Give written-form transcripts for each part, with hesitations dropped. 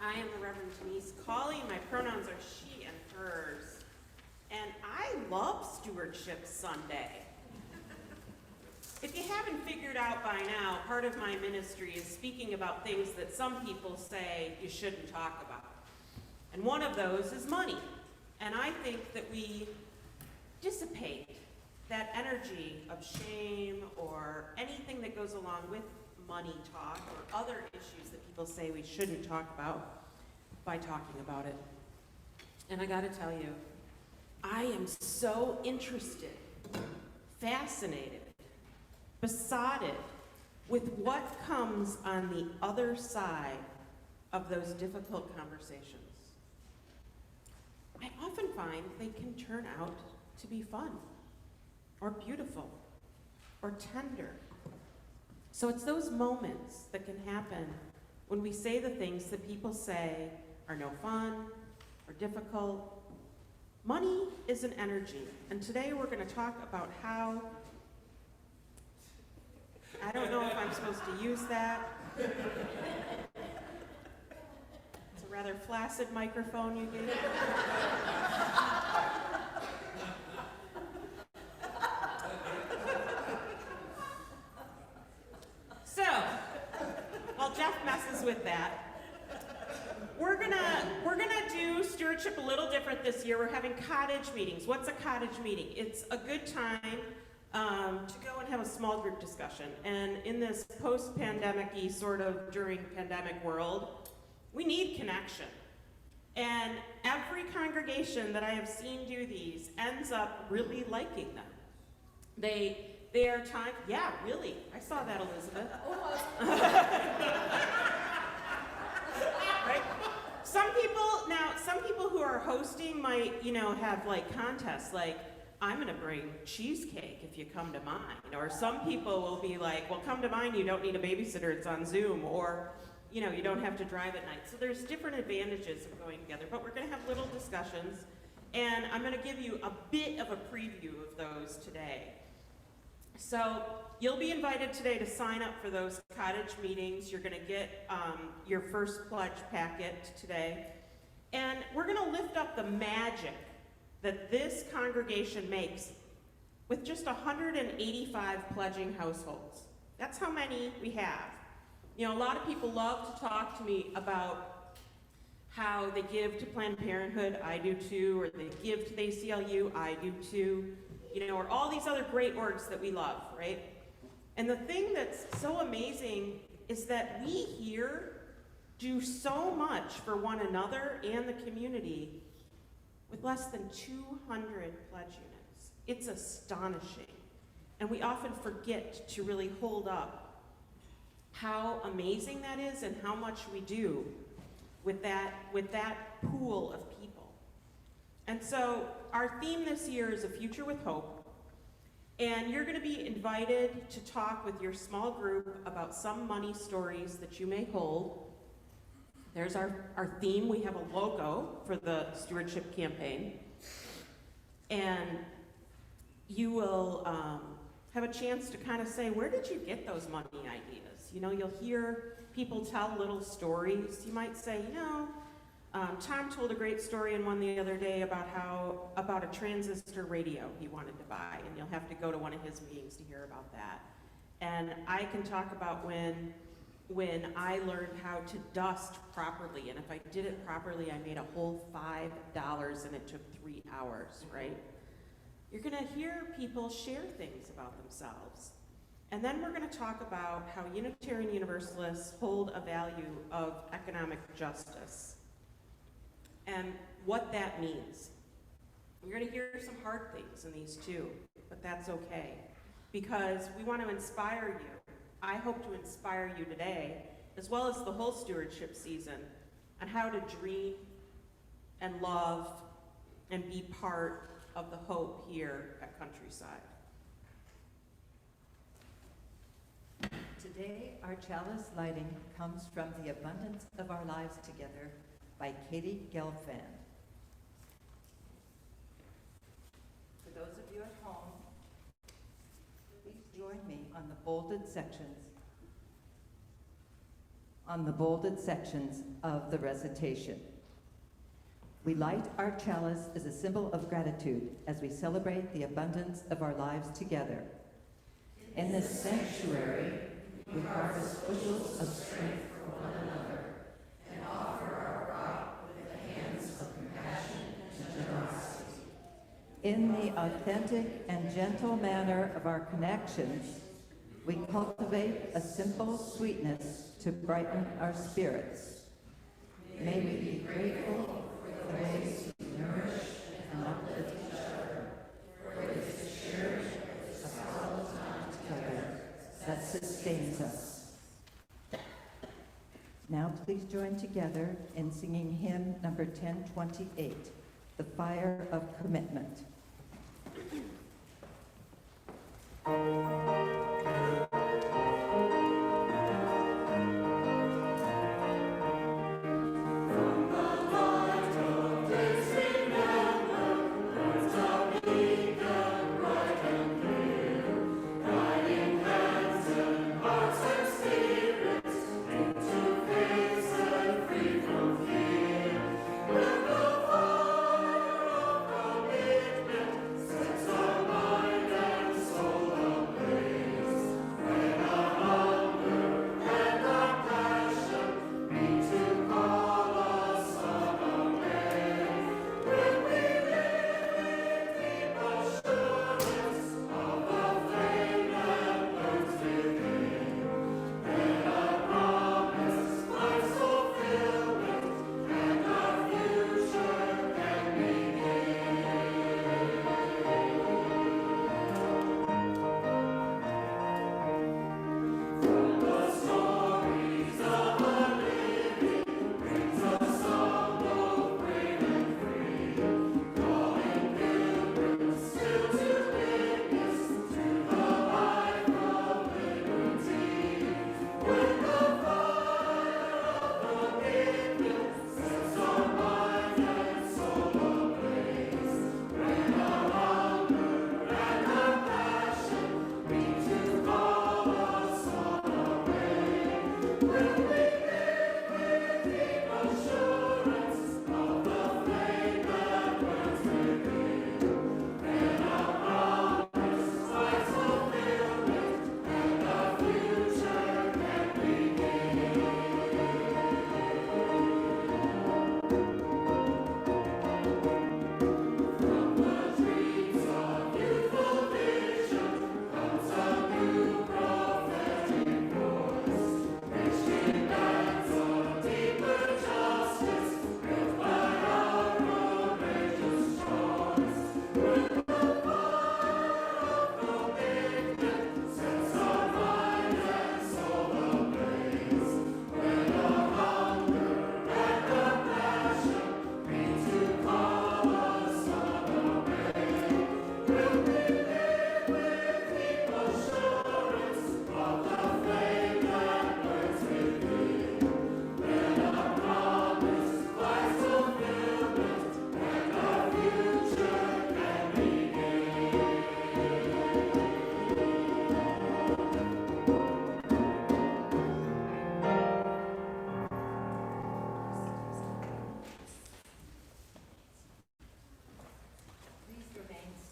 I am the Reverend Denise Colley. My pronouns are she and hers. And I love Stewardship Sunday. If you haven't figured out by now, part of my ministry is speaking about things that some people say you shouldn't talk about. And one of those is money. And I think that we dissipate that energy of shame or anything that goes along with money talk or other issues that people say we shouldn't talk about by talking about it. And I gotta tell you, I am so interested, fascinated, besotted with what comes on the other side of those difficult conversations. I often find they can turn out to be fun, or beautiful, or tender. So it's those moments that can happen when we say the things that people say are no fun, or difficult. Money is an energy, and today we're going to talk about how, I don't know if I'm supposed to use that. It's a rather flaccid microphone you gave. So, while Jeff messes with that, we're gonna do stewardship a little different this year. We're having cottage meetings. What's a cottage meeting? It's a good time to go and have a small group discussion. And in this post-pandemic-y sort of during pandemic world, we need connection. And every congregation that I have seen do these ends up really liking them. They are time, yeah, really. I saw that, Elizabeth. Right? Some people who are hosting might, have like contests, like, I'm gonna bring cheesecake if you come to mine. Or some people will be like, well, come to mine, you don't need a babysitter, it's on Zoom. Or, you don't have to drive at night. So there's different advantages of going together, but we're gonna have little discussions. And I'm gonna give you a bit of a preview of those today. So you'll be invited today to sign up for those cottage meetings. You're gonna get your first pledge packet today. And we're gonna lift up the magic that this congregation makes with just 185 pledging households. That's how many we have. A lot of people love to talk to me about how they give to Planned Parenthood, I do too, or they give to the ACLU, I do too, or all these other great orgs that we love, right? And the thing that's so amazing is that we here do so much for one another and the community with less than 200 pledge units. It's astonishing. And we often forget to really hold up how amazing that is and how much we do with that pool of people. And so our theme this year is A Future with Hope. And you're gonna be invited to talk with your small group about some money stories that you may hold. There's our theme. We have a logo for the stewardship campaign. And you will have a chance to kind of say, where did you get those money ideas? You'll hear people tell little stories. You might say, Tom told a great story in one the other day about a transistor radio he wanted to buy, and you'll have to go to one of his meetings to hear about that. And I can talk about when I learned how to dust properly, and if I did it properly, I made a whole $5 and it took 3 hours, right? You're gonna hear people share things about themselves. And then we're gonna talk about how Unitarian Universalists hold a value of economic justice and what that means. You're gonna hear some hard things in these too, but that's okay, because we want to inspire you. I hope to inspire you today, as well as the whole stewardship season, on how to dream and love and be part of the hope here at Countryside. Today, our chalice lighting comes from The Abundance of Our Lives Together by Katie Gelfand. For those of you at home, please join me on the bolded sections on the bolded sections of the recitation. We light our chalice as a symbol of gratitude as we celebrate the abundance of our lives together. In this sanctuary, we harvest bushels of strength for one another and offer our rock with the hands of compassion and generosity. In the authentic and gentle manner of our connections, we cultivate a simple sweetness to brighten our spirits. May we be grateful for the ways we nourish and uplift each other, for it is the sharing of solid time together that sustains us. Now please join together in singing hymn number 1028, The Fire of Commitment.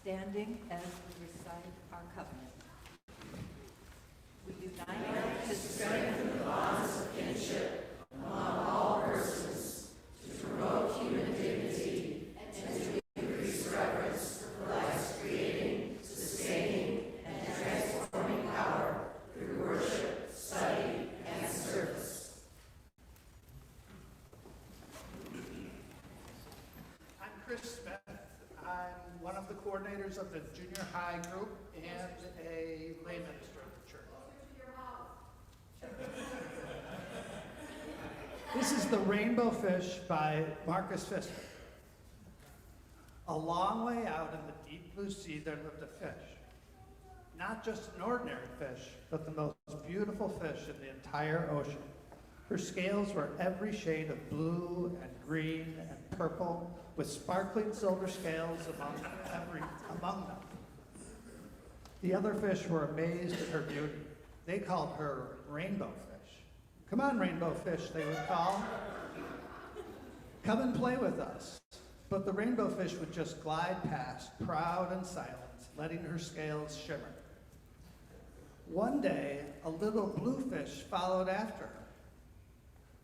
Standing as we recite our covenant. We unite to strengthen the bonds of kinship among all persons, to promote human dignity, and to increase reverence for life's creating, sustaining, and transforming power through worship, study, and service. I'm Chris Smith. I'm one of the coordinators of the junior high group and a lay minister of the church. This is The Rainbow Fish by Marcus Pfister. A long way out in the deep blue sea there lived a fish. Not just an ordinary fish, but the most beautiful fish in the entire ocean. Her scales were every shade of blue and green and purple, with sparkling silver scales among them. The other fish were amazed at her beauty. They called her Rainbow Fish. Come on, rainbow fish, they would call. Come and play with us. But the rainbow fish would just glide past, proud and silent, letting her scales shimmer. One day, a little blue fish followed after her.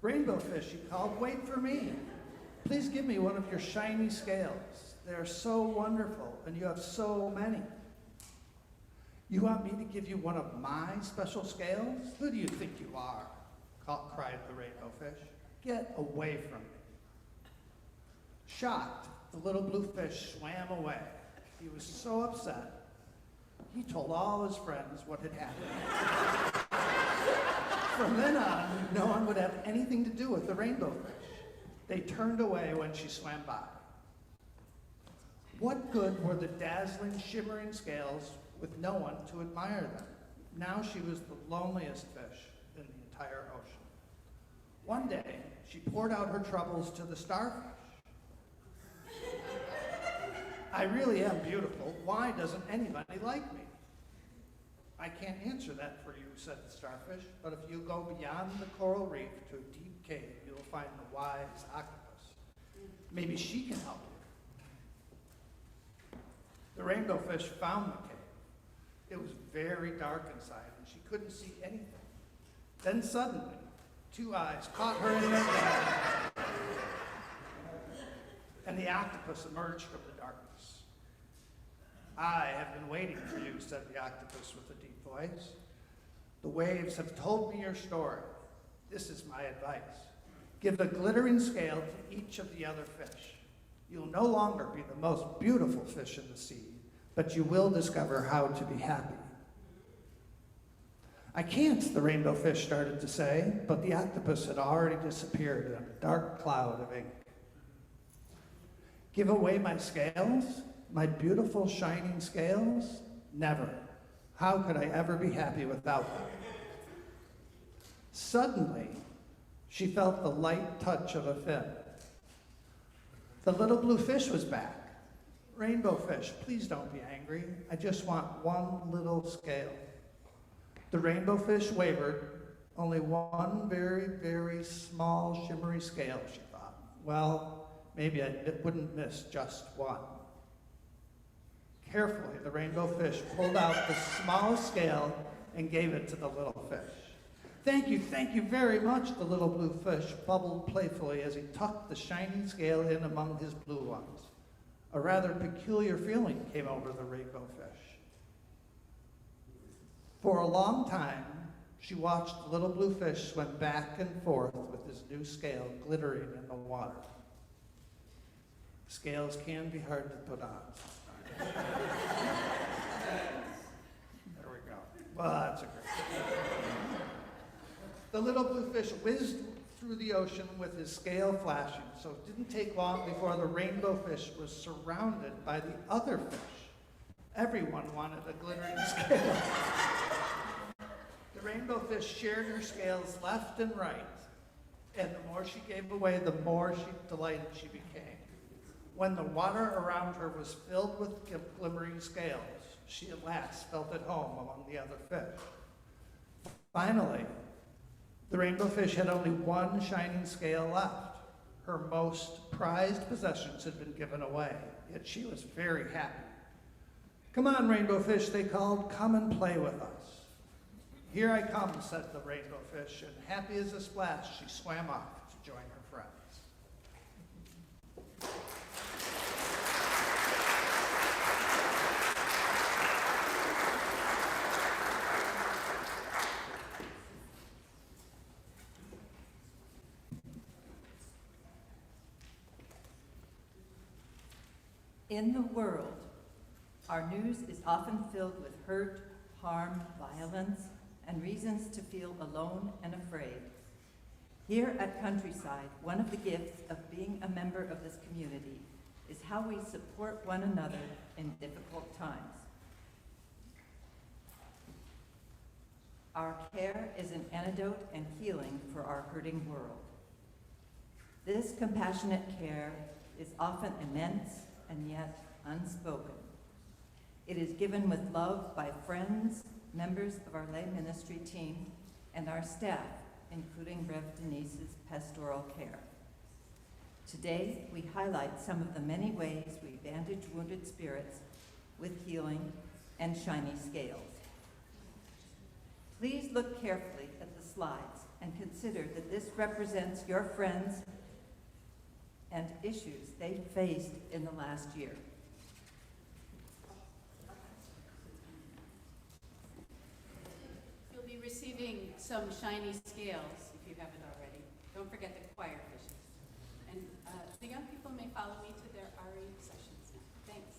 Rainbow fish, he called, wait for me. Please give me one of your shiny scales. They are so wonderful, and you have so many. You want me to give you one of my special scales? Who do you think you are? Cried the rainbow fish. Get away from me. Shocked, the little blue fish swam away. He was so upset, he told all his friends what had happened. From then on, no one would have anything to do with the rainbow fish. They turned away when she swam by. What good were the dazzling, shimmering scales with no one to admire them? Now she was the loneliest fish in the entire ocean. One day, she poured out her troubles to the starfish. I really am beautiful. Why doesn't anybody like me? I can't answer that for you, said the starfish, but if you go beyond the coral reef to a deep cave, you'll find the wise octopus. Maybe she can help you. The rainbow fish found the cave. It was very dark inside, and she couldn't see anything. Then suddenly, two eyes caught her in their gaze, and the octopus emerged from the darkness. I have been waiting for you, said the octopus with a deep voice. The waves have told me your story. This is my advice. Give a glittering scale to each of the other fish. You'll no longer be the most beautiful fish in the sea, but you will discover how to be happy. I can't, the rainbow fish started to say, but the octopus had already disappeared in a dark cloud of ink. Give away my scales? My beautiful shining scales? Never. How could I ever be happy without them? Suddenly, she felt the light touch of a fin. The little blue fish was back. Rainbow fish, please don't be angry. I just want one little scale. The rainbow fish wavered. Only one very, very small shimmery scale, she thought. Well, maybe I wouldn't miss just one. Carefully, the rainbow fish pulled out the smallest scale and gave it to the little fish. Thank you very much, the little blue fish bubbled playfully as he tucked the shining scale in among his blue ones. A rather peculiar feeling came over the rainbow fish. For a long time, she watched the little blue fish swim back and forth with his new scale glittering in the water. Scales can be hard to put on. There we go. Well, that's a great. The little blue fish whizzed through the ocean with his scale flashing, so it didn't take long before the rainbow fish was surrounded by the other fish. Everyone wanted a glittering scale. The rainbow fish shared her scales left and right, and the more she gave away, the more delighted she became. When the water around her was filled with glimmering scales, she at last felt at home among the other fish. Finally, the rainbow fish had only one shining scale left. Her most prized possessions had been given away, yet she was very happy. Come on, rainbow fish, they called, come and play with us. Here I come, said the rainbow fish, and happy as a splash, she swam off to join her friends. In the world, our news is often filled with hurt, harm, violence, and reasons to feel alone and afraid. Here at Countryside, one of the gifts of being a member of this community is how we support one another in difficult times. Our care is an antidote and healing for our hurting world. This compassionate care is often immense and yet unspoken. It is given with love by friends, members of our lay ministry team, and our staff including Rev. Denise's pastoral care. Today, we highlight some of the many ways we bandage wounded spirits with healing and shiny scales. Please look carefully at the slides and consider that this represents your friends and issues they faced in the last year. You'll be receiving some shiny scales if you haven't already. Don't forget the choir fishes. And the young people may follow me to their RE sessions now. Thanks.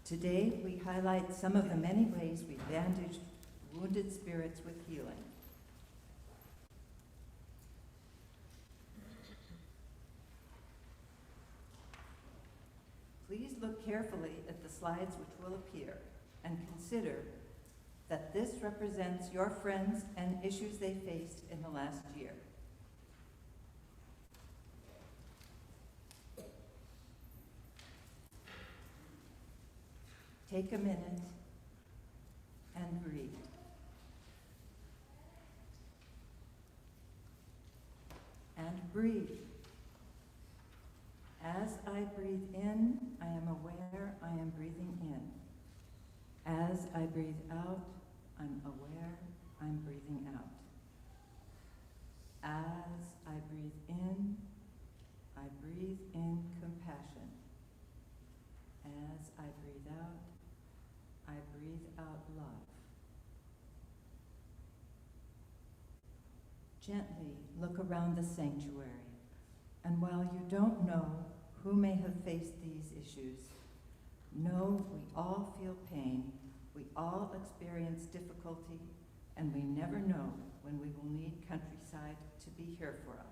Today, we highlight some of the many ways we bandage wounded spirits with healing. Please look carefully at the slides which will appear and consider that this represents your friends and issues they faced in the last year. Take a minute and breathe. And breathe. As I breathe in, I am aware I am breathing in. As I breathe out, I'm aware I'm breathing out. As I breathe in compassion. As I breathe out love. Gently look around the sanctuary, and while you don't know who may have faced these issues, know we all feel pain, we all experience difficulty, and we never know when we will need Countryside to be here for us.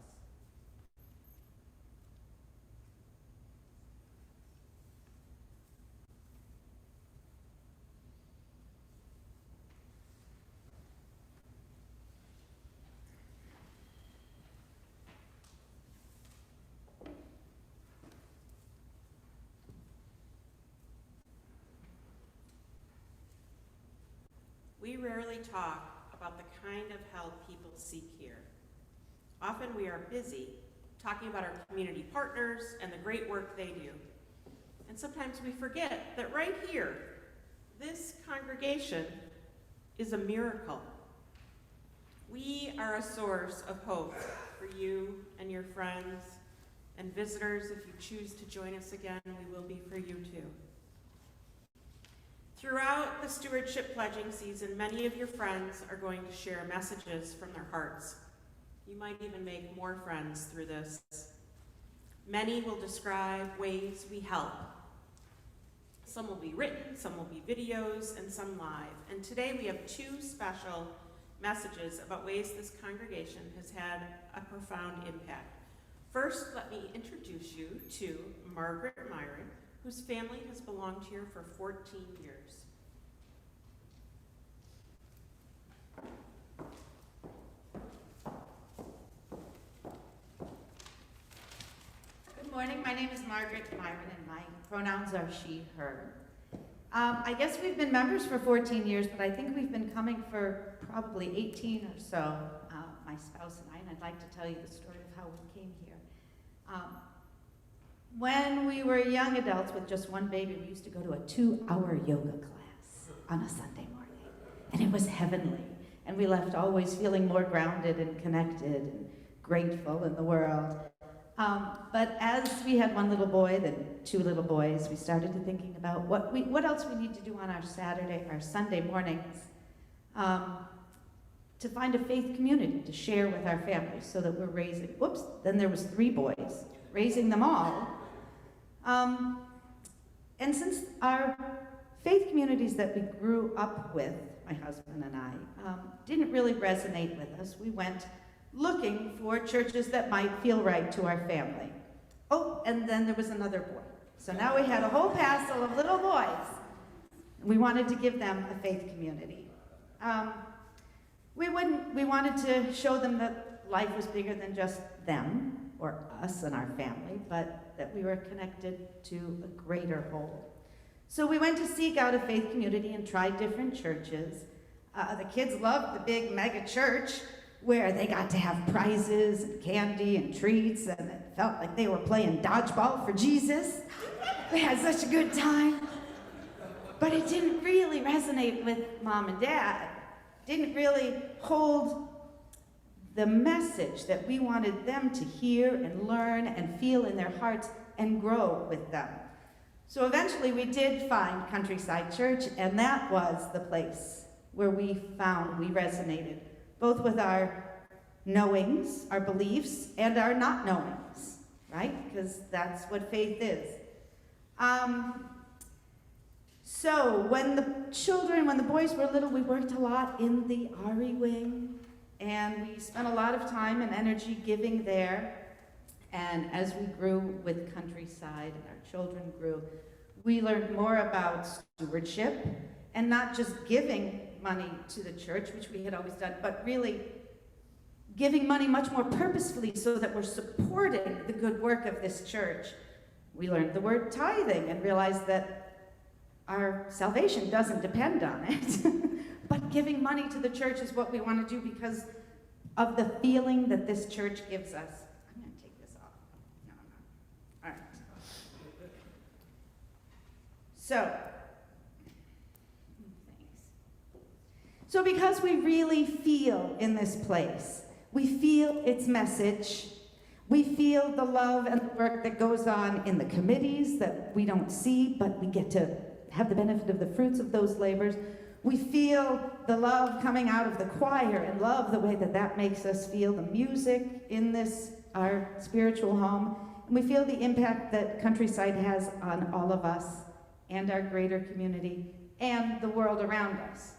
We rarely talk about the kind of help people seek here. Often we are busy talking about our community partners and the great work they do. And sometimes we forget that right here, this congregation is a miracle. We are a source of hope for you and your friends and visitors. If you choose to join us again, we will be for you too. Throughout the stewardship pledging season, many of your friends are going to share messages from their hearts. You might even make more friends through this. Many will describe ways we help. Some will be written, some will be videos, and some live. And today we have two special messages about ways this congregation has had a profound impact. First, let me introduce you to Margaret Myron, whose family has belonged here for 14 years. Good morning, my name is Margaret Myron and my pronouns are she, her. I guess we've been members for 14 years, but I think we've been coming for probably 18 or so, my spouse and I, and I'd like to tell you the story of how we came here. When we were young adults with just one baby, we used to go to a 2-hour yoga class on a Sunday morning, and it was heavenly. And we left always feeling more grounded and connected and grateful in the world. But as we had one little boy, then 2 little boys, we started to thinking about what else we need to do on our Sunday mornings to find a faith community to share with our families so that we're raising, then there was 3 boys. raising them all. And since our faith communities that we grew up with, my husband and I, didn't really resonate with us, we went looking for churches that might feel right to our family. Oh, and then there was another boy. So now we had a whole passel of little boys. We wanted to give them a faith community. We wanted to show them that life was bigger than just them, or us and our family, but that we were connected to a greater whole. So we went to seek out a faith community and tried different churches. The kids loved the big mega church where they got to have prizes and candy and treats, and it felt like they were playing dodgeball for Jesus. We had such a good time. But it didn't really resonate with Mom and Dad. Didn't really hold the message that we wanted them to hear and learn and feel in their hearts and grow with them. So eventually we did find Countryside Church, and that was the place where we found we resonated, both with our knowings, our beliefs, and our not knowings, right? Because that's what faith is. So when the boys were little, we worked a lot in the RE wing, and we spent a lot of time and energy giving there. And as we grew with Countryside and our children grew, we learned more about stewardship and not just giving money to the church, which we had always done, but really giving money much more purposefully so that we're supporting the good work of this church. We learned the word tithing and realized that our salvation doesn't depend on it. But giving money to the church is what we want to do because of the feeling that this church gives us. I'm going to take this off. No, I'm not. All right. So because we really feel in this place, we feel its message, we feel the love and the work that goes on in the committees that we don't see, but we get to have the benefit of the fruits of those labors. We feel the love coming out of the choir and love the way that that makes us feel, the music in this, our spiritual home. And we feel the impact that Countryside has on all of us and our greater community and the world around us.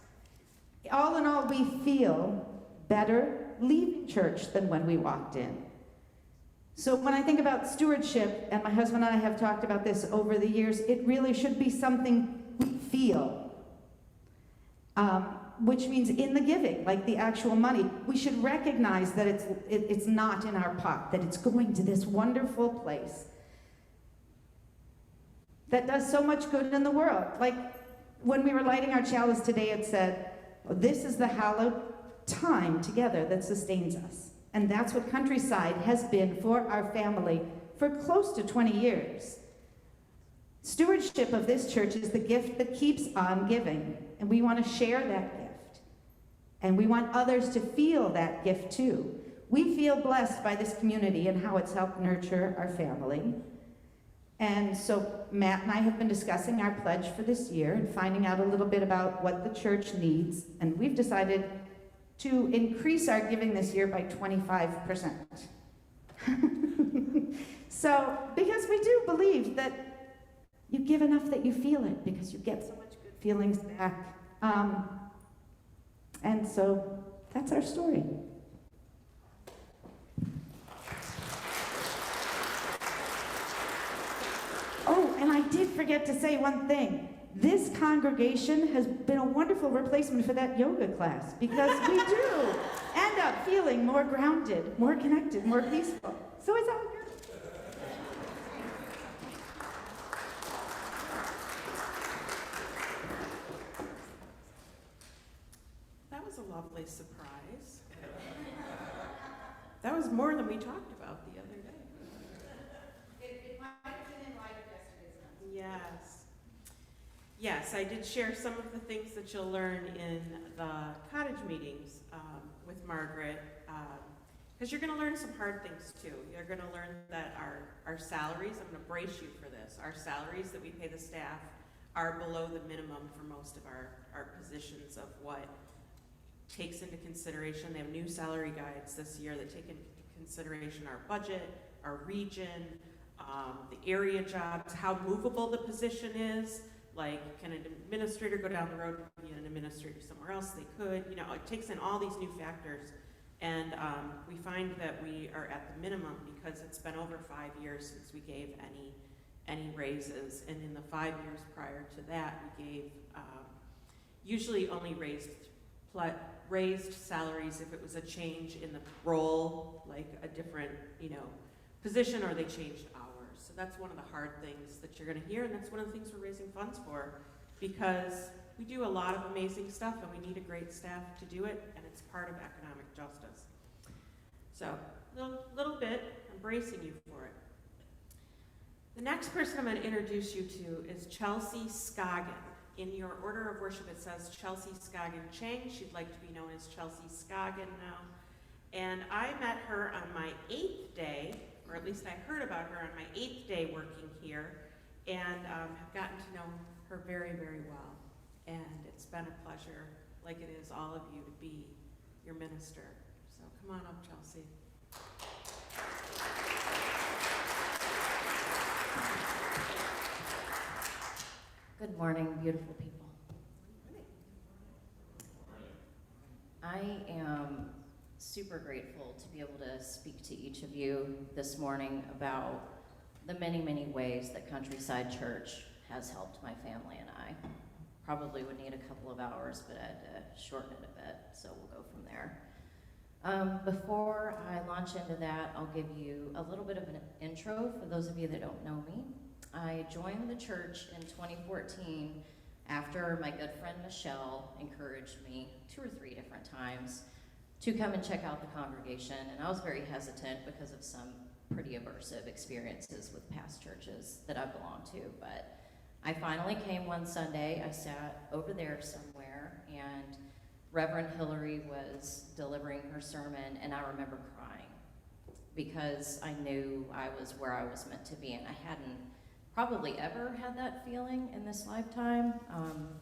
All in all, we feel better leaving church than when we walked in. So when I think about stewardship, and my husband and I have talked about this over the years, it really should be something we feel, which means in the giving, like the actual money. We should recognize that it's not in our pot, that it's going to this wonderful place that does so much good in the world. Like when we were lighting our chalice today, it said, "This is the hallowed time together that sustains us." And that's what Countryside has been for our family for close to 20 years. Stewardship of this church is the gift that keeps on giving, and we want to share that gift. And we want others to feel that gift too. We feel blessed by this community and how it's helped nurture our family. And so Matt and I have been discussing our pledge for this year and finding out a little bit about what the church needs, and we've decided to increase our giving this year by 25%. So, because we do believe that you give enough that you feel it, because you get so much good feelings back. And so, that's our story. Oh, and I did forget to say one thing. This congregation has been a wonderful replacement for that yoga class because we do end up feeling more grounded, more connected, more peaceful. So it's all good. That was a lovely surprise. That was more than we talked about the other day. It might have been in light of yesterday's message. Yes. Yes, I did share some of the things that you'll learn in the cottage meetings with Margaret, because you're going to learn some hard things too. You're going to learn that our salaries, I'm going to brace you for this, our salaries that we pay the staff are below the minimum for most of our positions of what takes into consideration. They have new salary guides this year that take into consideration our budget, our region, the area jobs, how movable the position is. Like, can an administrator go down the road and be an administrator somewhere else? They could. You know, it takes in all these new factors. And we find that we are at the minimum because it's been over 5 years since we gave any raises. And in the 5 years prior to that, we gave usually only raised salaries if it was a change in the role, like a different, you know, position, or they changed hours. So that's one of the hard things that you're going to hear, and that's one of the things we're raising funds for, because we do a lot of amazing stuff and we need a great staff to do it, and it's part of economic justice. So, little bit, I'm bracing you for it. The next person I'm going to introduce you to is Chelsea Scoggin. In your order of worship, it says Chelsea Scoggin Chang. She'd like to be known as Chelsea Scoggin now. And I met her on my 8th day, or at least I heard about her on my 8th day working here, and have gotten to know her very, very well. And it's been a pleasure, like it is all of you, to be your minister. So come on up, Chelsea. Good morning, beautiful people. I am super grateful to be able to speak to each of you this morning about the many, many ways that Countryside Church has helped my family and I. Probably would need a couple of hours, but I had to shorten it a bit, so we'll go from there. Before I launch into that, I'll give you a little bit of an intro for those of you that don't know me. I joined the church in 2014 after my good friend Michelle encouraged me 2 or 3 different times to come and check out the congregation, and I was very hesitant because of some pretty aversive experiences with past churches that I belonged to, but I finally came one Sunday. I sat over there somewhere, and Reverend Hillary was delivering her sermon, and I remember crying because I knew I was where I was meant to be, and I hadn't probably ever had that feeling in this lifetime,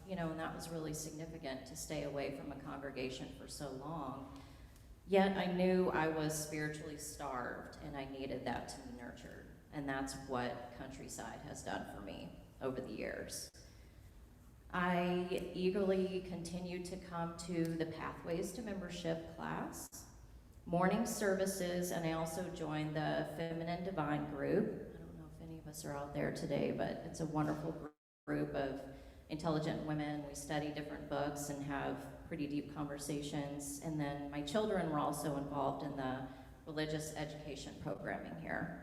you know, and that was really significant to stay away from a congregation for so long. Yet I knew I was spiritually starved and I needed that to be nurtured, and that's what Countryside has done for me over the years. I eagerly continued to come to the Pathways to Membership class, morning services, and I also joined the Feminine Divine group. Any of us are out there today, but it's a wonderful group of intelligent women. We study different books and have pretty deep conversations. And then my children were also involved in the religious education programming here.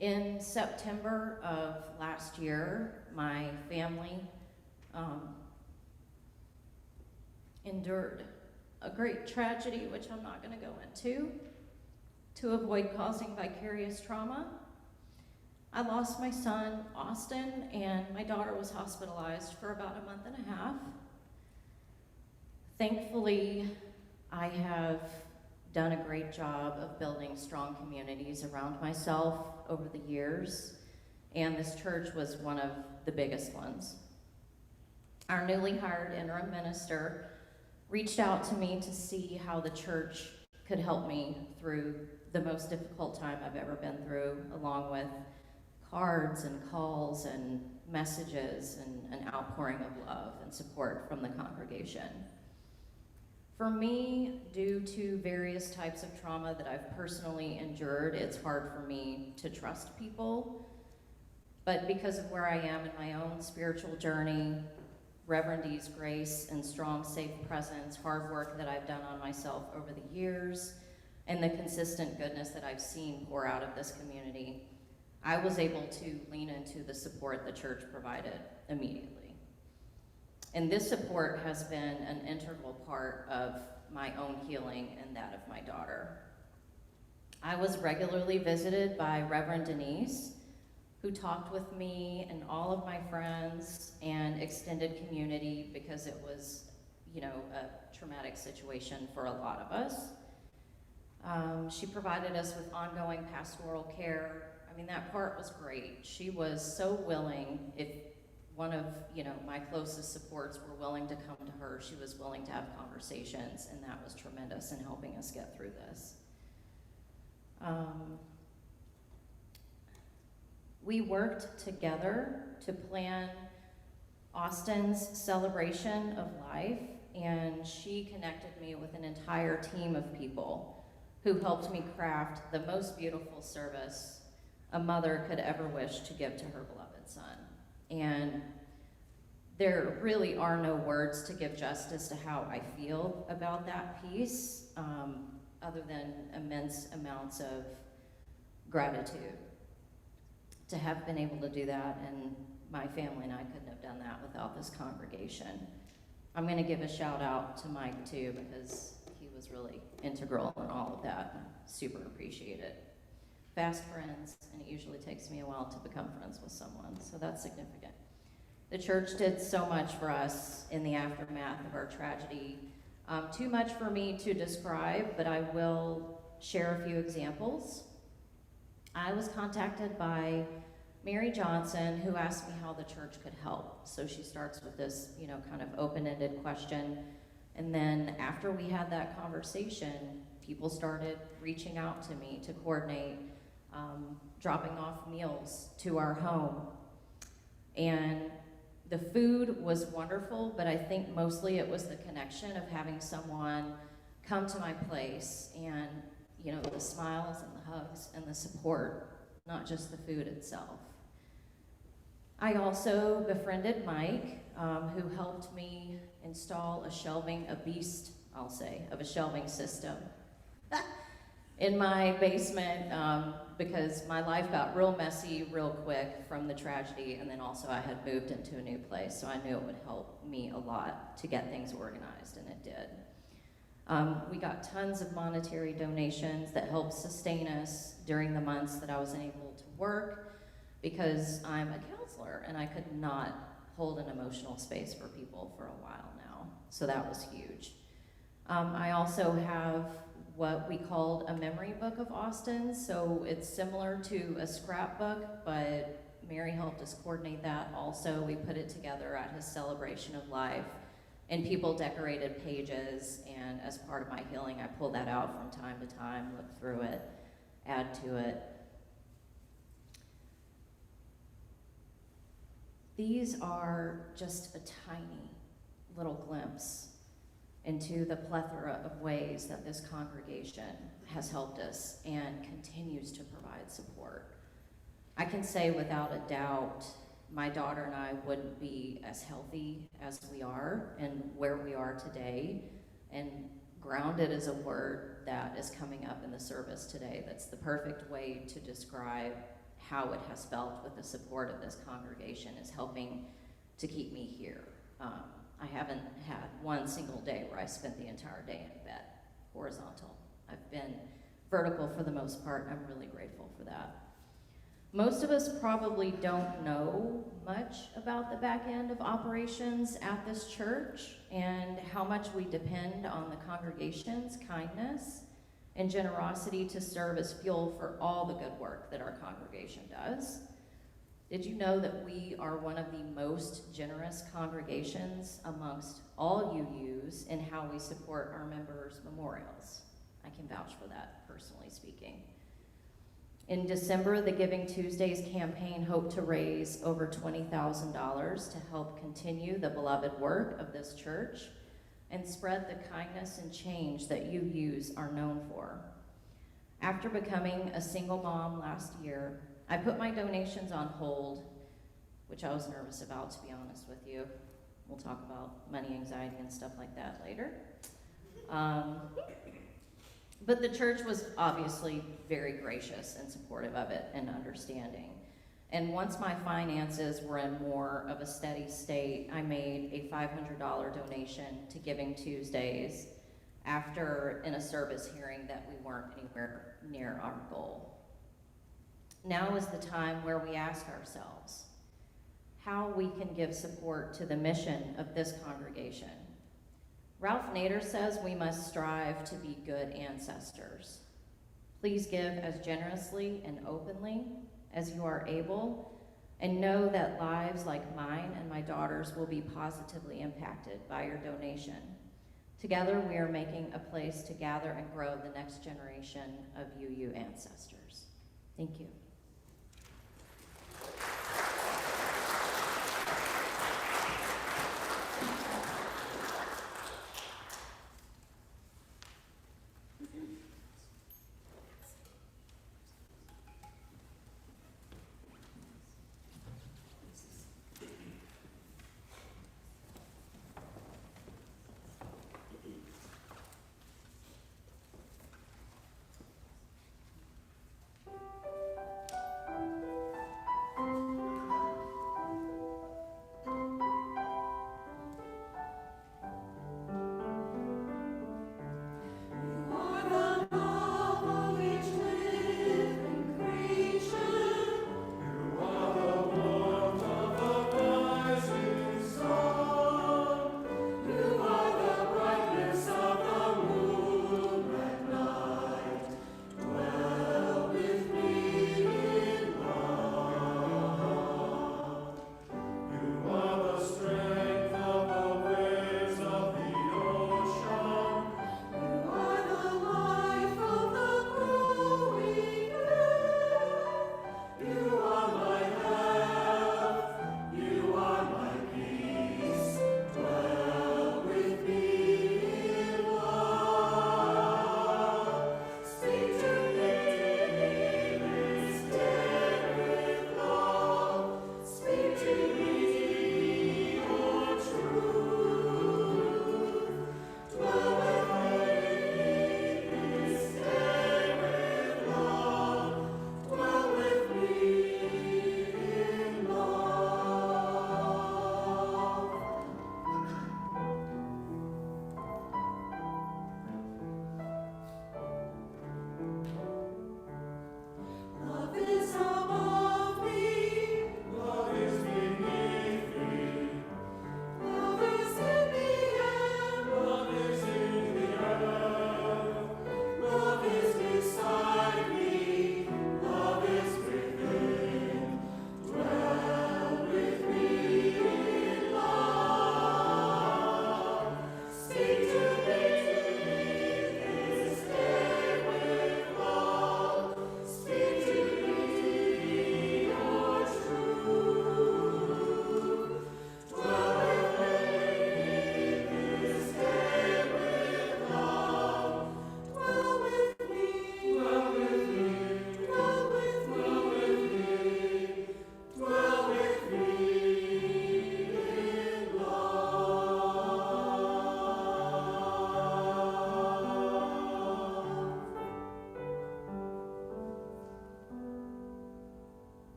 In September of last year, my family endured a great tragedy, which I'm not going to go into, to avoid causing vicarious trauma. I lost my son, Austin, and my daughter was hospitalized for about a month and a half. Thankfully, I have done a great job of building strong communities around myself over the years, and this church was one of the biggest ones. Our newly hired interim minister reached out to me to see how the church could help me through the most difficult time I've ever been through, along with cards and calls and messages and an outpouring of love and support from the congregation. For me, due to various types of trauma that I've personally endured, it's hard for me to trust people. But because of where I am in my own spiritual journey, Reverend D's grace and strong, safe presence, hard work that I've done on myself over the years, and the consistent goodness that I've seen pour out of this community, I was able to lean into the support the church provided immediately. And this support has been an integral part of my own healing and that of my daughter. I was regularly visited by Reverend Denise, who talked with me and all of my friends and extended community because it was, you know, a traumatic situation for a lot of us. She provided us with ongoing pastoral care. I mean, that part was great. She was so willing. If one of, you know, my closest supports were willing to come to her, she was willing to have conversations, and that was tremendous in helping us get through this. We worked together to plan Austin's celebration of life, and she connected me with an entire team of people who helped me craft the most beautiful service a mother could ever wish to give to her beloved son. And there really are no words to give justice to how I feel about that piece, other than immense amounts of gratitude to have been able to do that, and my family and I couldn't have done that without this congregation. I'm going to give a shout out to Mike too, because he was really integral in all of that. I super appreciate it. Fast friends, and it usually takes me a while to become friends with someone, so that's significant. The church did so much for us in the aftermath of our tragedy. Too much for me to describe, but I will share a few examples. I was contacted by Mary Johnson, who asked me how the church could help. So she starts with this, kind of open-ended question. And then after we had that conversation, people started reaching out to me to coordinate dropping off meals to our home. And the food was wonderful, but I think mostly it was the connection of having someone come to my place and, the smiles and the hugs and the support, not just the food itself. I also befriended Mike, who helped me install a beast, I'll say, of a shelving system in my basement, because my life got real messy real quick from the tragedy, and then also I had moved into a new place, so I knew it would help me a lot to get things organized, and it did. We got tons of monetary donations that helped sustain us during the months that I was unable to work, because I'm a counselor and I could not hold an emotional space for people for a while now, so that was huge. I also have what we called a memory book of Austin, so it's similar to a scrapbook, but Mary helped us coordinate that also. We put it together at his celebration of life, and people decorated pages, and as part of my healing, I pull that out from time to time, look through it, add to it. These are just a tiny little glimpse into the plethora of ways that this congregation has helped us and continues to provide support. I can say without a doubt, my daughter and I wouldn't be as healthy as we are and where we are today. And grounded is a word that is coming up in the service today. That's the perfect way to describe how it has felt with the support of this congregation, is helping to keep me here. I haven't had one single day where I spent the entire day in bed, horizontal. I've been vertical for the most part, and I'm really grateful for that. Most of us probably don't know much about the back end of operations at this church and how much we depend on the congregation's kindness and generosity to serve as fuel for all the good work that our congregation does. Did you know that we are one of the most generous congregations amongst all UUs in how we support our members' memorials? I can vouch for that, personally speaking. In December, the Giving Tuesdays campaign hoped to raise over $20,000 to help continue the beloved work of this church and spread the kindness and change that UUs are known for. After becoming a single mom last year, I put my donations on hold, which I was nervous about, to be honest with you. We'll talk about money anxiety and stuff like that later. But the church was obviously very gracious and supportive of it and understanding. And once my finances were in more of a steady state, I made a $500 donation to Giving Tuesdays after in a service hearing that we weren't anywhere near our goal. Now is the time where we ask ourselves how we can give support to the mission of this congregation. Ralph Nader says we must strive to be good ancestors. Please give as generously and openly as you are able, and know that lives like mine and my daughter's will be positively impacted by your donation. Together, we are making a place to gather and grow the next generation of UU ancestors. Thank you.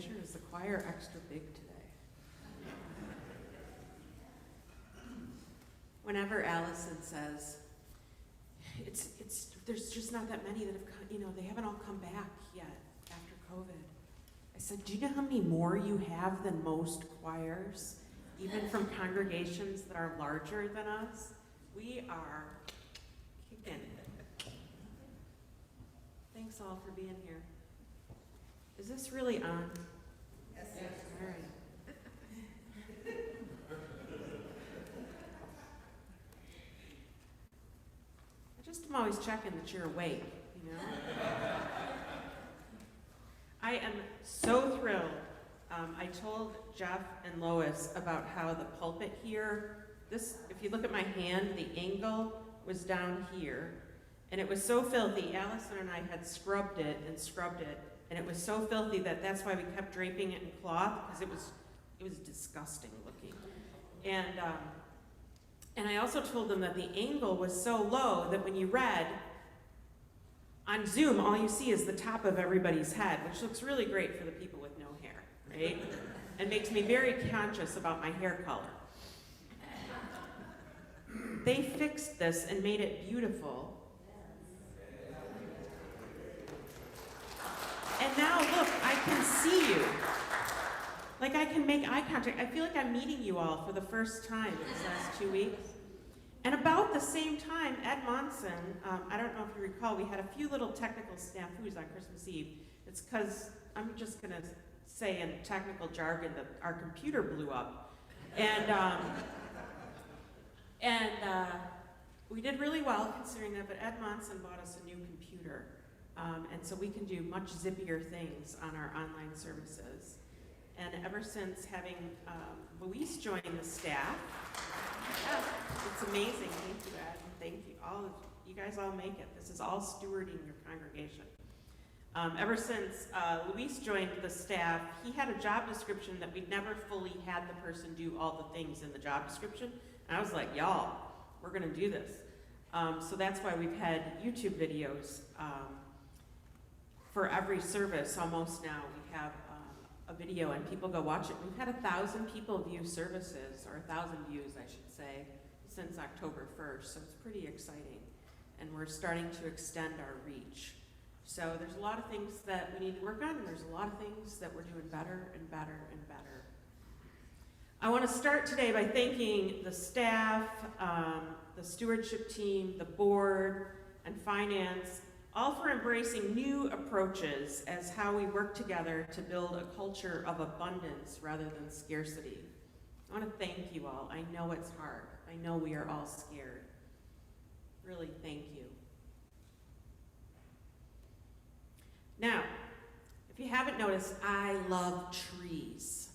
measure, is the choir extra big today? Whenever Allison says, there's just not that many that have come, they haven't all come back yet after COVID. I said, do you know how many more you have than most choirs, even from congregations that are larger than us? We are kicking. Thanks all for being here. Is this really on? Yes. All right. I'm always checking that you're awake, I am so thrilled. I told Jeff and Lois about how the pulpit here, if you look at my hand, the angle was down here, and it was so filthy. Allison and I had scrubbed it, and it was so filthy that's why we kept draping it in cloth, because it was disgusting looking. And I also told them that the angle was so low that when you read, on Zoom, all you see is the top of everybody's head, which looks really great for the people with no hair, right? And makes me very conscious about my hair color. They fixed this and made it beautiful. And now look, I can see you. Like I can make eye contact. I feel like I'm meeting you all for the first time in these last 2 weeks. And about the same time, Ed Monson, I don't know if you recall, we had a few little technical snafus on Christmas Eve. It's because, I'm just gonna say in technical jargon that our computer blew up. And we did really well considering that, but Ed Monson bought us a new computer. And so we can do much zippier things on our online services. And ever since having Luis join the staff, it's amazing. Thank you, Ed. And thank you. You guys all make it. This is all stewarding your congregation. Ever since Luis joined the staff, he had a job description that we'd never fully had the person do all the things in the job description. And I was like, y'all, we're going to do this. So that's why we've had YouTube videos for every service almost now. We have a video and people go watch it. We've had 1,000 people view services, or 1,000 views, I should say, since October 1st, so it's pretty exciting. And we're starting to extend our reach. So there's a lot of things that we need to work on, and there's a lot of things that we're doing better and better and better. I want to start today by thanking the staff, the stewardship team, the board, and finance, all for embracing new approaches as how we work together to build a culture of abundance rather than scarcity. I want to thank you all. I know it's hard. I know we are all scared. Really, thank you. Now, if you haven't noticed, I love trees.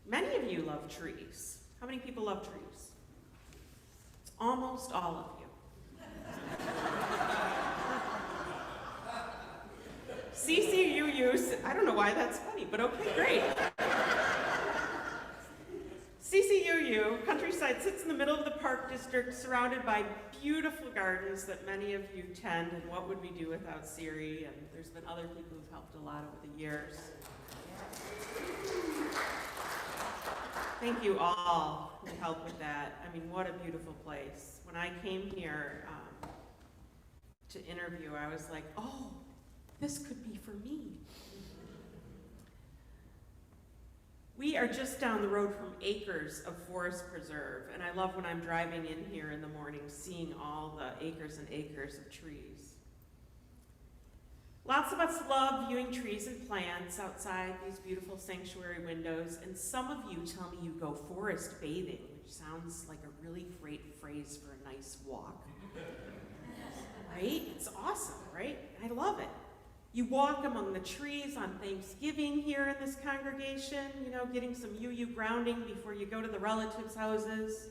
Many of you love trees. How many people love trees? It's almost all of you. CCUU, I don't know why that's funny, but okay, great. CCUU, Countryside, sits in the middle of the Park District, surrounded by beautiful gardens that many of you tend, and what would we do without Siri? And there's been other people who've helped a lot over the years. Thank you all who helped with that. I mean, what a beautiful place. When I came here to interview, I was like, oh, this could be for me. We are just down the road from acres of forest preserve, and I love when I'm driving in here in the morning, seeing all the acres and acres of trees. Lots of us love viewing trees and plants outside these beautiful sanctuary windows, and some of you tell me you go forest bathing, which sounds like a really great phrase for a nice walk. Right? It's awesome, right? I love it. You walk among the trees on Thanksgiving here in this congregation, you know, getting some UU grounding before you go to the relatives' houses.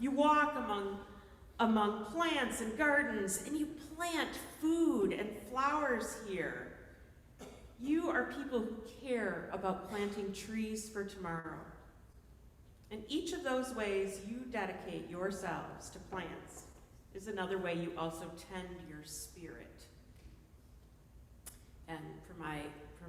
You walk among plants and gardens, and you plant food and flowers here. You are people who care about planting trees for tomorrow. And each of those ways you dedicate yourselves to plants is another way you also tend your spirit. And for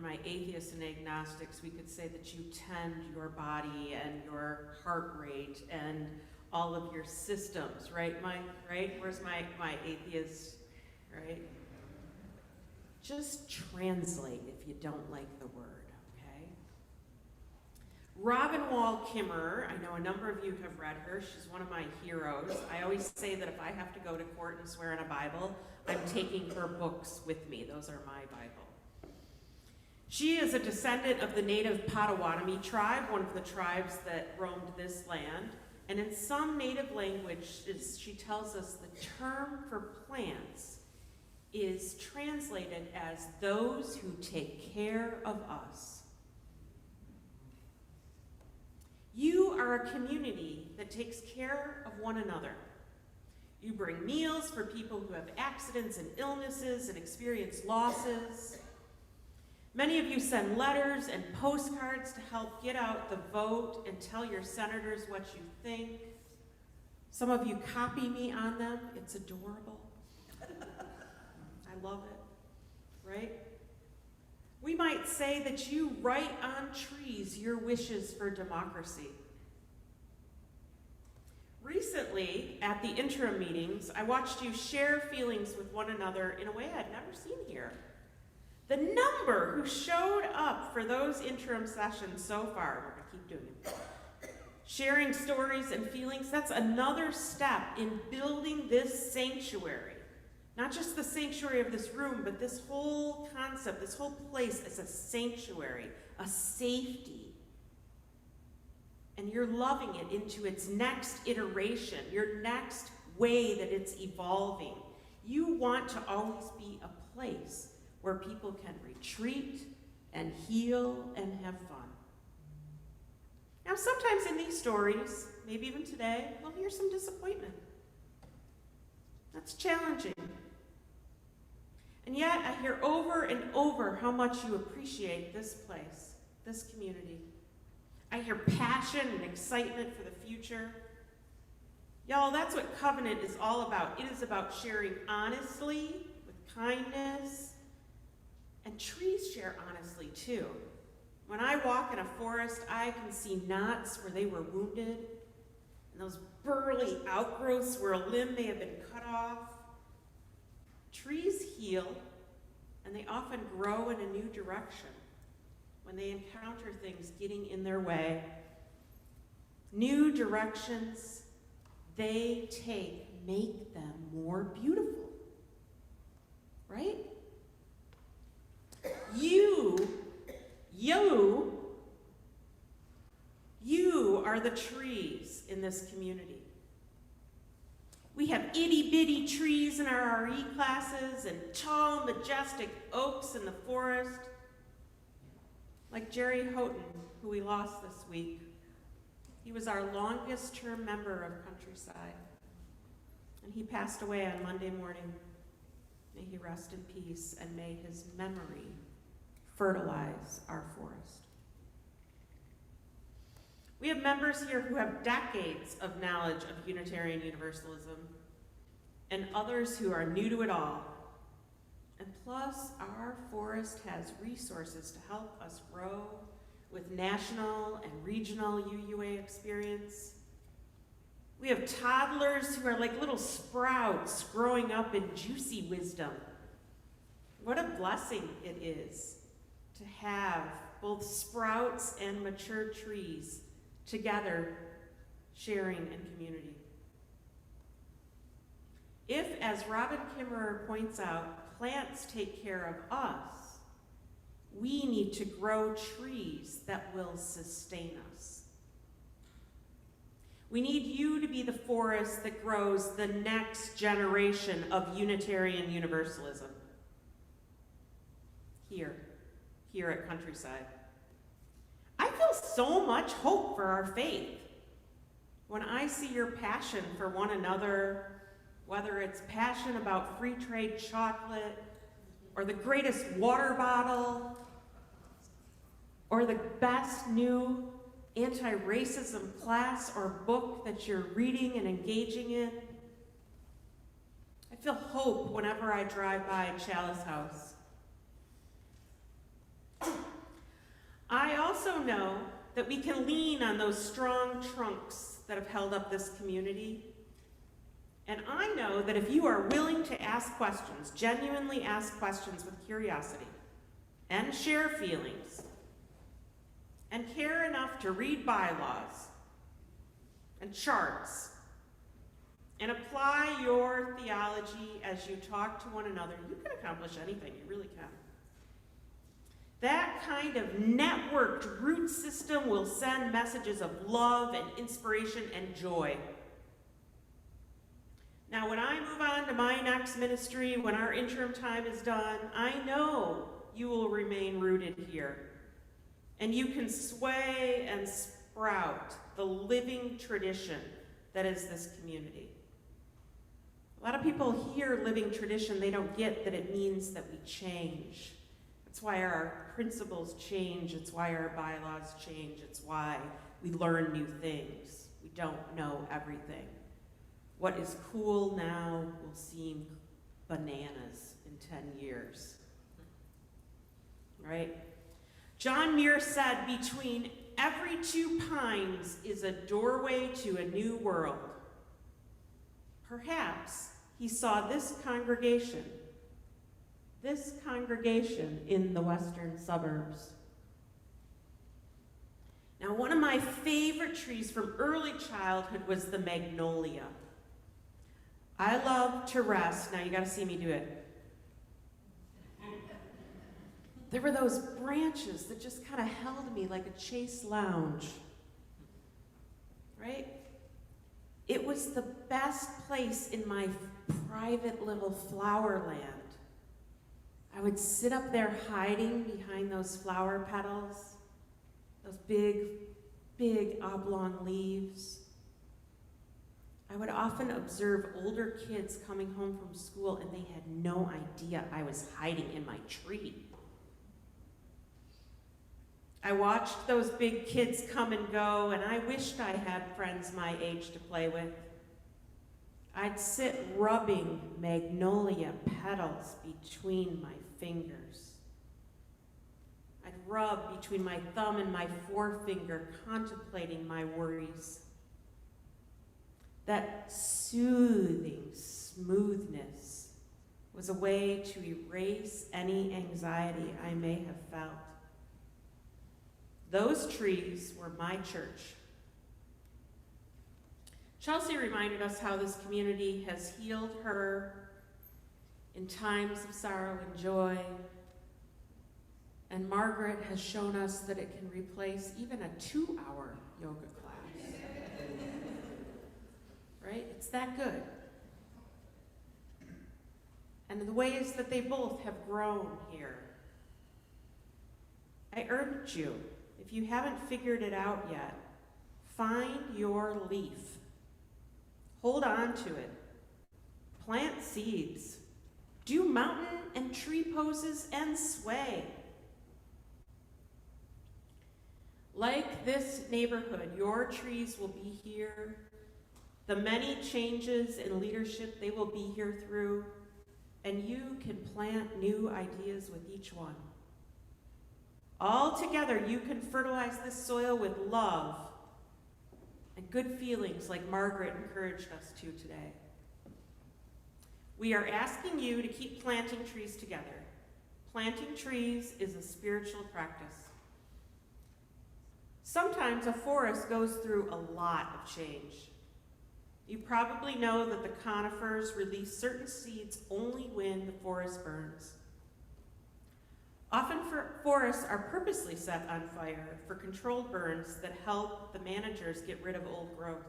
my atheists and agnostics, we could say that you tend your body and your heart rate and all of your systems, right, Mike? Right? Where's my atheist, right? Just translate if you don't like the word, okay? Robin Wall Kimmerer, I know a number of you have read her. She's one of my heroes. I always say that if I have to go to court and swear on a Bible, I'm taking her books with me. Those are my Bible. She is a descendant of the native Potawatomi tribe, one of the tribes that roamed this land. And in some native languages, she tells us the term for plants is translated as those who take care of us. You are a community that takes care of one another. You bring meals for people who have accidents and illnesses and experience losses. Many of you send letters and postcards to help get out the vote and tell your senators what you think. Some of you copy me on them. It's adorable. I love it, right? We might say that you write on trees your wishes for democracy. Recently, at the interim meetings, I watched you share feelings with one another in a way I'd never seen here. The number who showed up for those interim sessions so far, we're going to keep doing it. Sharing stories and feelings, that's another step in building this sanctuary. Not just the sanctuary of this room, but this whole concept, this whole place as a sanctuary, a safety. And you're loving it into its next iteration, your next way that it's evolving. You want to always be a place where people can retreat and heal and have fun. Now, sometimes in these stories, maybe even today, we'll hear some disappointment. That's challenging. And yet, I hear over and over how much you appreciate this place, this community. I hear passion and excitement for the future. Y'all, that's what Covenant is all about. It is about sharing honestly, with kindness, and trees share honestly too. When I walk in a forest, I can see knots where they were wounded, and those burly outgrowths where a limb may have been cut off. Trees heal, and they often grow in a new direction when they encounter things getting in their way. New directions they take make them more beautiful, right? You are the trees in this community. We have itty-bitty trees in our RE classes and tall, majestic oaks in the forest, like Jerry Houghton, who we lost this week. He was our longest-term member of Countryside, and he passed away on Monday morning. May he rest in peace, and may his memory fertilize our forest. We have members here who have decades of knowledge of Unitarian Universalism, and others who are new to it all. And plus, our forest has resources to help us grow with national and regional UUA experience. We have toddlers who are like little sprouts growing up in juicy wisdom. What a blessing it is to have both sprouts and mature trees together, sharing in community. If, as Robin Kimmerer points out, plants take care of us, we need to grow trees that will sustain us. We need you to be the forest that grows the next generation of Unitarian Universalism. Here at Countryside. I feel so much hope for our faith when I see your passion for one another, whether it's passion about free trade chocolate, or the greatest water bottle, or the best new anti-racism class or book that you're reading and engaging in. I feel hope whenever I drive by Chalice House. I also know that we can lean on those strong trunks that have held up this community. And I know that if you are willing to ask questions, genuinely ask questions with curiosity, and share feelings, and care enough to read bylaws and charts, and apply your theology as you talk to one another, you can accomplish anything, you really can. That kind of networked root system will send messages of love and inspiration and joy. Now, when I move on to my next ministry, when our interim time is done, I know you will remain rooted here. And you can sway and sprout the living tradition that is this community. A lot of people hear living tradition, they don't get that it means that we change. It's why our principles change, it's why our bylaws change, it's why we learn new things. We don't know everything. What is cool now will seem bananas in 10 years. Right? John Muir said, between every two pines is a doorway to a new world. Perhaps he saw this congregation in the western suburbs. Now, one of my favorite trees from early childhood was the magnolia. I love to rest. Now, you got to see me do it. There were those branches that just kind of held me like a chase lounge, right? It was the best place in my private little flower land. I would sit up there hiding behind those flower petals, those big, big oblong leaves. I would often observe older kids coming home from school and they had no idea I was hiding in my tree. I watched those big kids come and go, and I wished I had friends my age to play with. I'd sit rubbing magnolia petals between my fingers. I'd rub between my thumb and my forefinger, contemplating my worries. That soothing smoothness was a way to erase any anxiety I may have felt. Those trees were my church. Chelsea reminded us how this community has healed her in times of sorrow and joy. And Margaret has shown us that it can replace even a 2-hour yoga class. Right? It's that good. And the ways that they both have grown here. I urge you, if you haven't figured it out yet, find your leaf. Hold on to it. Plant seeds. Do mountain and tree poses and sway. Like this neighborhood, your trees will be here. The many changes in leadership they will be here through, and you can plant new ideas with each one. All together, you can fertilize this soil with love and good feelings like Margaret encouraged us to today. We are asking you to keep planting trees together. Planting trees is a spiritual practice. Sometimes a forest goes through a lot of change. You probably know that the conifers release certain seeds only when the forest burns. Often forests are purposely set on fire for controlled burns that help the managers get rid of old growth.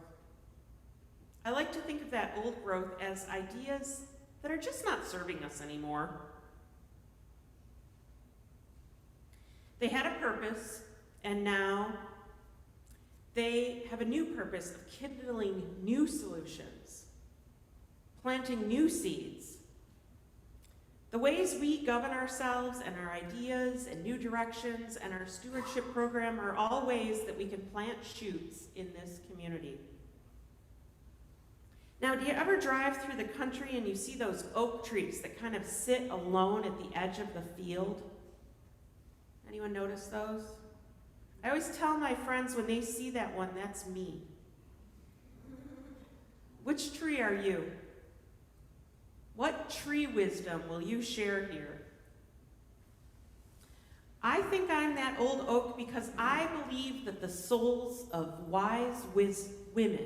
I like to think of that old growth as ideas that are just not serving us anymore. They had a purpose, and now they have a new purpose of kindling new solutions, planting new seeds. The ways we govern ourselves and our ideas and new directions and our stewardship program are all ways that we can plant shoots in this community. Now, do you ever drive through the country and you see those oak trees that kind of sit alone at the edge of the field? Anyone notice those? I always tell my friends when they see that one, that's me. Which tree are you? What tree wisdom will you share here? I think I'm that old oak because I believe that the souls of wise women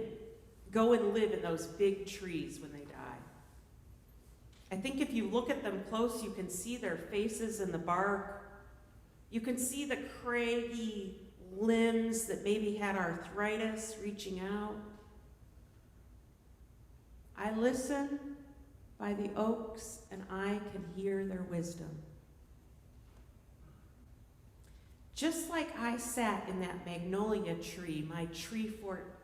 go and live in those big trees when they die. I think if you look at them close, you can see their faces in the bark. You can see the craggy limbs that maybe had arthritis reaching out. I listen by the oaks and I can hear their wisdom. Just like I sat in that magnolia tree, my tree fort,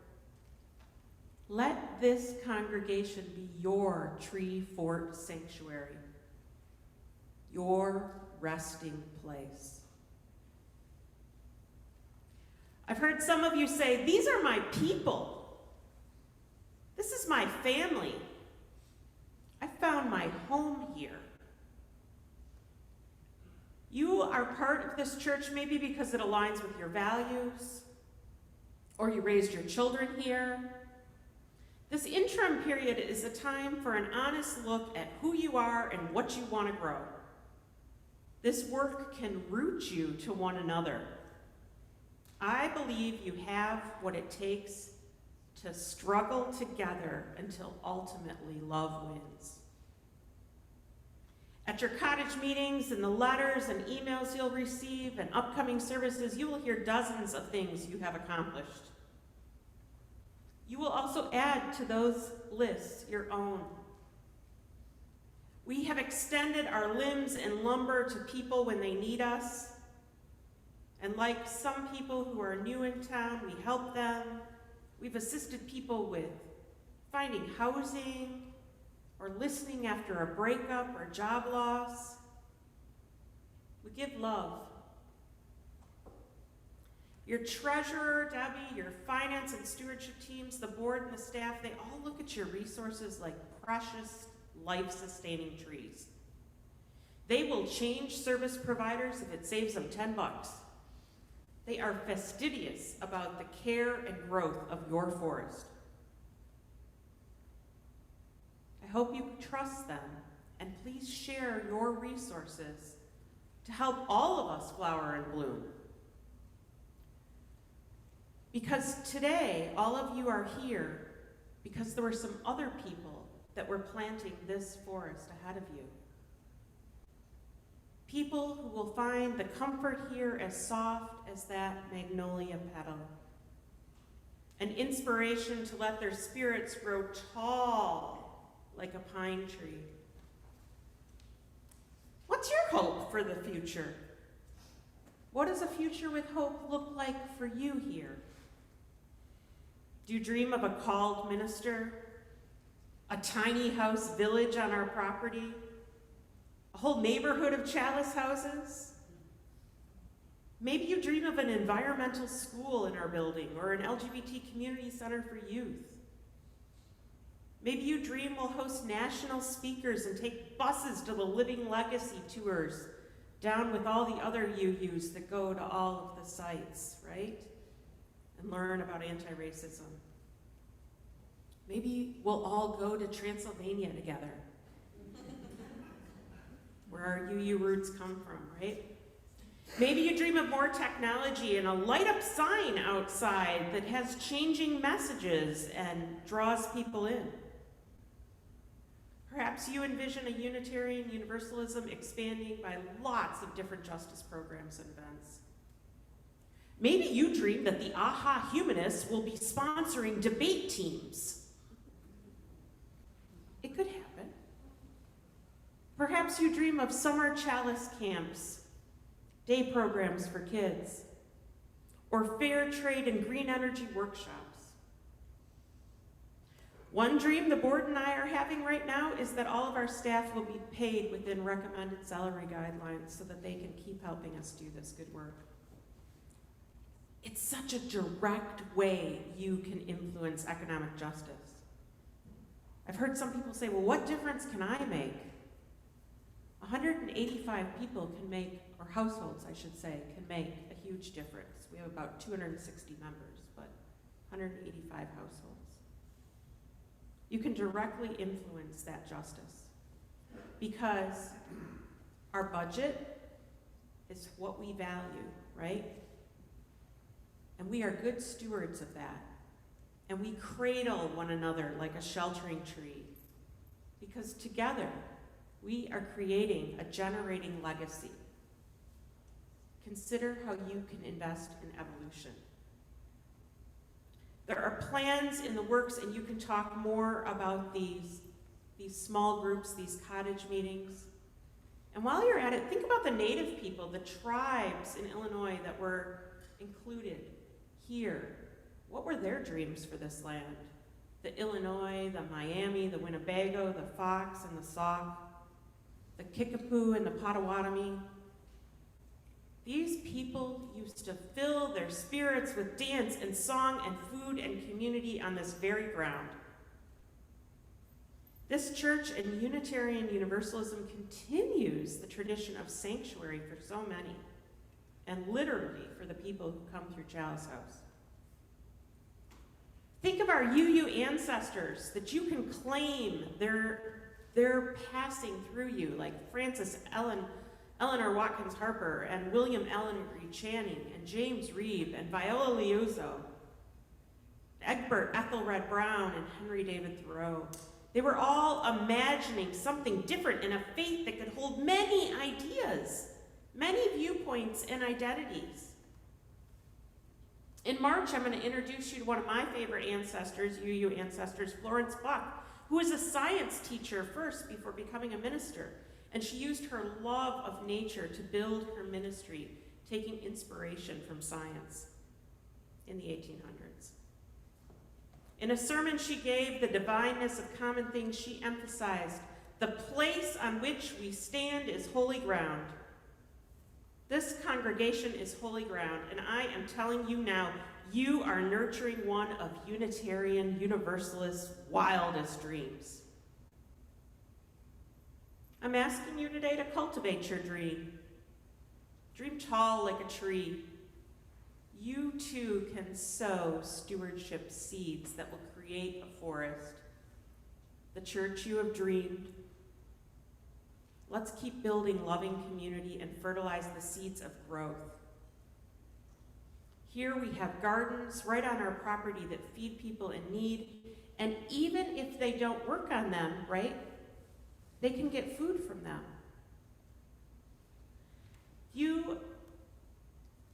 let this congregation be your tree fort sanctuary, your resting place. I've heard some of you say, these are my people. This is my family. I found my home here. You are part of this church maybe because it aligns with your values, or you raised your children here. This interim period is a time for an honest look at who you are and what you want to grow. This work can root you to one another. I believe you have what it takes to struggle together until ultimately love wins. At your cottage meetings and the letters and emails you'll receive and upcoming services, you will hear dozens of things you have accomplished. You will also add to those lists your own. We have extended our limbs and lumber to people when they need us. And like some people who are new in town, we help them. We've assisted people with finding housing or listening after a breakup or job loss. We give love. Your treasurer, Debbie, your finance and stewardship teams, the board and the staff, they all look at your resources like precious, life-sustaining trees. They will change service providers if it saves them $10. They are fastidious about the care and growth of your forest. I hope you trust them, and please share your resources to help all of us flower and bloom. Because today, all of you are here because there were some other people that were planting this forest ahead of you. People who will find the comfort here as soft as that magnolia petal. An inspiration to let their spirits grow tall like a pine tree. What's your hope for the future? What does a future with hope look like for you here? Do you dream of a called minister? A tiny house village on our property? A whole neighborhood of chalice houses? Maybe you dream of an environmental school in our building or an LGBT community center for youth. Maybe you dream we'll host national speakers and take buses to the Living Legacy tours down with all the other UUs that go to all of the sites, right? And learn about anti-racism. Maybe we'll all go to Transylvania together, where our UU roots come from, right? Maybe you dream of more technology and a light-up sign outside that has changing messages and draws people in. Perhaps you envision a Unitarian Universalism expanding by lots of different justice programs and events. Maybe you dream that the AHA Humanists will be sponsoring debate teams. It could happen. Perhaps you dream of summer chalice camps, day programs for kids, or fair trade and green energy workshops. One dream the board and I are having right now is that all of our staff will be paid within recommended salary guidelines so that they can keep helping us do this good work. It's such a direct way you can influence economic justice. I've heard some people say, well, what difference can I make? 185 people can make, or households, I should say, can make a huge difference. We have about 260 members, but 185 households. You can directly influence that justice because our budget is what we value, right? And we are good stewards of that. And we cradle one another like a sheltering tree because together we are creating a generating legacy. Consider how you can invest in evolution. There are plans in the works, and you can talk more about these small groups, these cottage meetings. And while you're at it, think about the native people, the tribes in Illinois that were included here. What were their dreams for this land? The Illinois, the Miami, the Winnebago, the Fox and the Sauk, the Kickapoo and the Potawatomi. These people used to fill their spirits with dance and song and food and community on this very ground. This church and Unitarian Universalism continues the tradition of sanctuary for so many, and literally for the people who come through Chalice House. Think of our UU ancestors that you can claim they're passing through you, like Frances Eleanor Watkins Harper and William Ellery Channing and James Reeb and Viola Liuzzo, Egbert Ethelred Brown and Henry David Thoreau. They were all imagining something different in a faith that could hold many ideas, many viewpoints and identities. In March, I'm going to introduce you to one of my favorite ancestors, UU ancestors, Florence Buck, who was a science teacher first before becoming a minister. And she used her love of nature to build her ministry, taking inspiration from science in the 1800s. In a sermon she gave, The Divineness of Common Things, she emphasized, the place on which we stand is holy ground. This congregation is holy ground, and I am telling you now, you are nurturing one of Unitarian Universalist's wildest dreams. I'm asking you today to cultivate your dream. Dream tall like a tree. You too can sow stewardship seeds that will create a forest. The church you have dreamed. Let's keep building loving community and fertilize the seeds of growth. Here we have gardens right on our property that feed people in need, and even if they don't work on them, right, they can get food from them. You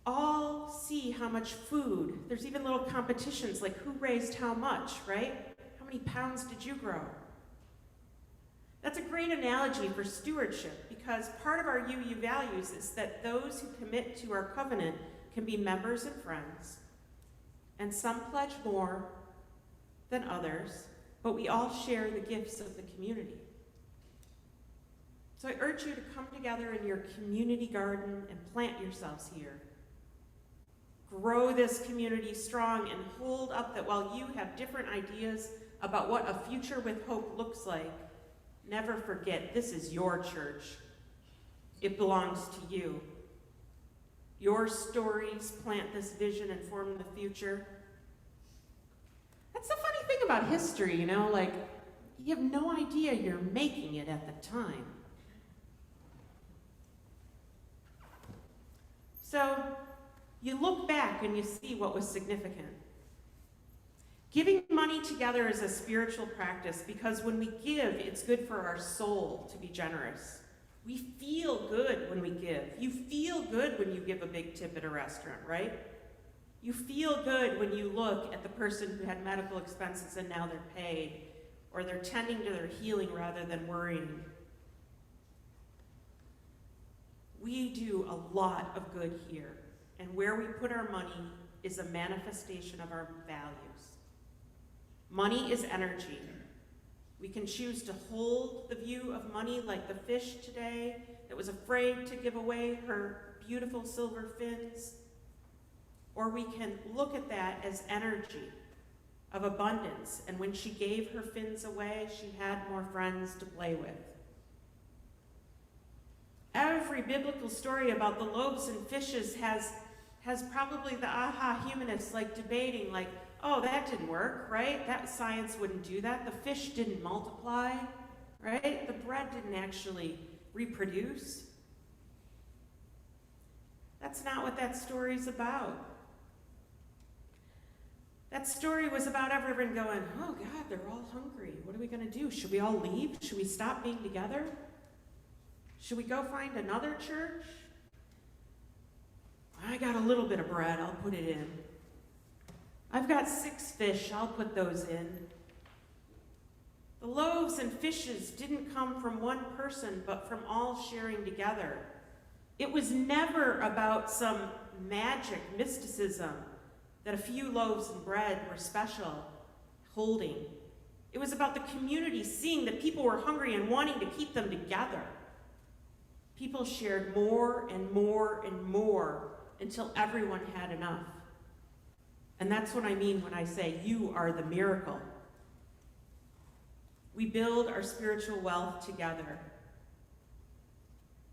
all see how much food, there's even little competitions like who raised how much, right? How many pounds did you grow? That's a great analogy for stewardship because part of our UU values is that those who commit to our covenant can be members and friends, and some pledge more than others, but we all share the gifts of the community. So I urge you to come together in your community garden and plant yourselves here. Grow this community strong and hold up that while you have different ideas about what a future with hope looks like, never forget this is your church. It belongs to you. Your stories plant this vision and form the future. That's the funny thing about history, you know, like you have no idea you're making it at the time. So you look back and you see what was significant. Giving money together is a spiritual practice because when we give, it's good for our soul to be generous. We feel good when we give. You feel good when you give a big tip at a restaurant, right? You feel good when you look at the person who had medical expenses and now they're paid, or they're tending to their healing rather than worrying. We do a lot of good here, and where we put our money is a manifestation of our values. Money is energy. We can choose to hold the view of money like the fish today that was afraid to give away her beautiful silver fins, or we can look at that as energy of abundance, and when she gave her fins away, she had more friends to play with. Every biblical story about the loaves and fishes has probably the aha humanists like debating, like, oh, that didn't work, right? That science wouldn't do that. The fish didn't multiply, right? The bread didn't actually reproduce. That's not what that story's about. That story was about everyone going, oh God, they're all hungry. What are we going to do? Should we all leave? Should we stop being together? Should we go find another church? I got a little bit of bread, I'll put it in. I've got 6 fish, I'll put those in. The loaves and fishes didn't come from one person, but from all sharing together. It was never about some magic mysticism that a few loaves and bread were special holding. It was about the community seeing that people were hungry and wanting to keep them together. People shared more and more and more until everyone had enough. And that's what I mean when I say you are the miracle. We build our spiritual wealth together.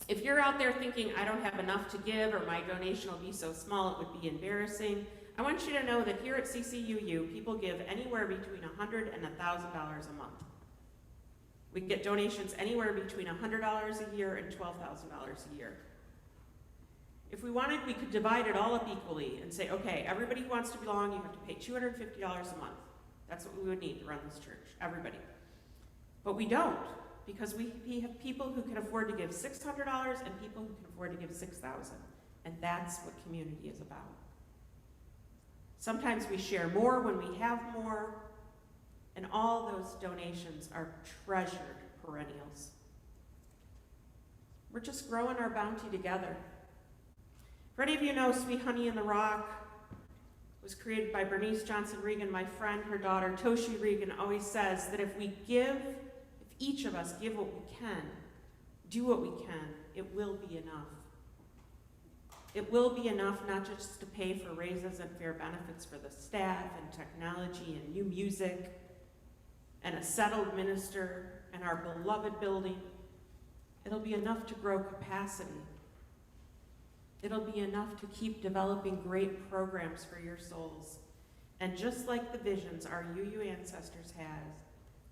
If you're out there thinking, I don't have enough to give, or my donation will be so small it would be embarrassing, I want you to know that here at CCUU, people give anywhere between $100 and $1,000 a month. We get donations anywhere between $100 a year and $12,000 a year. If we wanted, we could divide it all up equally and say, okay, everybody who wants to belong, you have to pay $250 a month. That's what we would need to run this church, everybody. But we don't, because we have people who can afford to give $600 and people who can afford to give $6,000. And that's what community is about. Sometimes we share more when we have more, and all those donations are treasured perennials. We're just growing our bounty together. For any of you know, Sweet Honey in the Rock was created by Bernice Johnson Regan, my friend. Her daughter, Toshi Regan, always says that if each of us give what we can, do what we can, it will be enough. It will be enough not just to pay for raises and fair benefits for the staff and technology and new music and a settled minister and our beloved building. It'll be enough to grow capacity. It'll be enough to keep developing great programs for your souls. And just like the visions our UU ancestors had,